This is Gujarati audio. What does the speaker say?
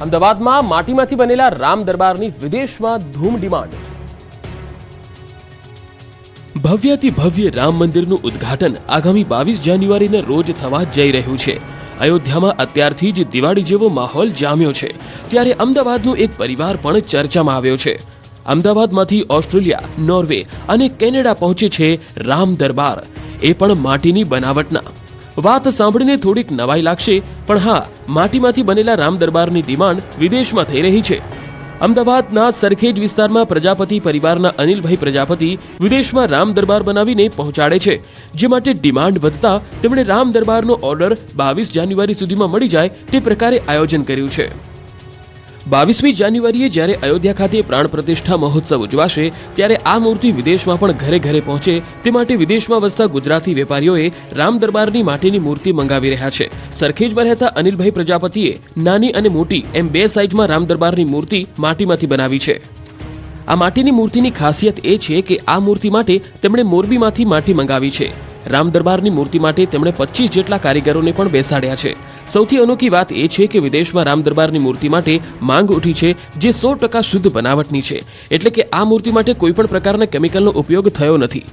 અમદાવાદમાં માટીમાંથી બનેલા રામ દરબારની વિદેશમાં ધૂમ ડિમાન્ડ। ભવ્યાતિ ભવ્ય રામ મંદિરનું ઉદ્ઘાટન આગામી 22 જાન્યુઆરીના રોજ થવા જઈ રહ્યું છે। અયોધ્યામાં અત્યારથી જ દિવાળી જેવો માહોલ જામ્યો છે, ત્યારે અમદાવાદનો એક પરિવાર પણ ચર્ચામાં આવ્યો છે। અમદાવાદમાંથી ઓસ્ટ્રેલિયા, નોર્વે અને કેનેડા પહોંચે છે રામ દરબાર, એ પણ માટીની બનાવટના। વાત સાંભળીને થોડીક નવાઈ લાગશે, પણ હા, માટીમાંથી બનેલા રામ દરબારની ડિમાન્ડ વિદેશમાં થઈ રહી છે। અમદાવાદના સરખેજ વિસ્તારમાં પ્રજાપતિ પરિવારના અનિલભાઈ પ્રજાપતિ વિદેશમાં રામ દરબાર બનાવીને પહોંચાડે છે, જે માટે ડિમાન્ડ વધતા તેમણે રામ દરબારનો ઓર્ડર 22 જાન્યુઆરી સુધીમાં મળી જાય તે પ્રકારે આયોજન કર્યું છે। 22મી જાન્યુઆરીએ જ્યારે અયોધ્યા ખાતે પ્રાણ પ્રતિષ્ઠા મહોત્સવ ઉજવાશે, ત્યારે આ મૂર્તિ વિદેશમાં પણ ઘરે ઘરે પહોંચે તે માટે વિદેશમાં વસતા ગુજરાતી વેપારીઓએ રામ દરબારની માટીની મૂર્તિ મંગાવી રહ્યા છે। સરખેજમાં રહેતા અનિલભાઈ પ્રજાપતિએ નાની અને મોટી એમ 2 સાઇઝમાં રામ દરબારની મૂર્તિ માટીમાંથી બનાવી છે। આ માટીની મૂર્તિની ખાસિયત એ છે કે આ મૂર્તિ માટે તેમણે મોરબીમાંથી માટી મંગાવી છે। રામ દરબારની મૂર્તિ માટે તેમણે 25 જેટલા કારીગરોને પણ બેસાડ્યા છે। સૌથી અનોખી વાત એ છે કે વિદેશમાં રામ દરબારની મૂર્તિ માટે માંગ ઉઠી છે, જે 100% શુદ્ધ બનાવટની છે, એટલે કે આ મૂર્તિ માટે કોઈ પણ પ્રકારના કેમિકલનો ઉપયોગ થયો નથી।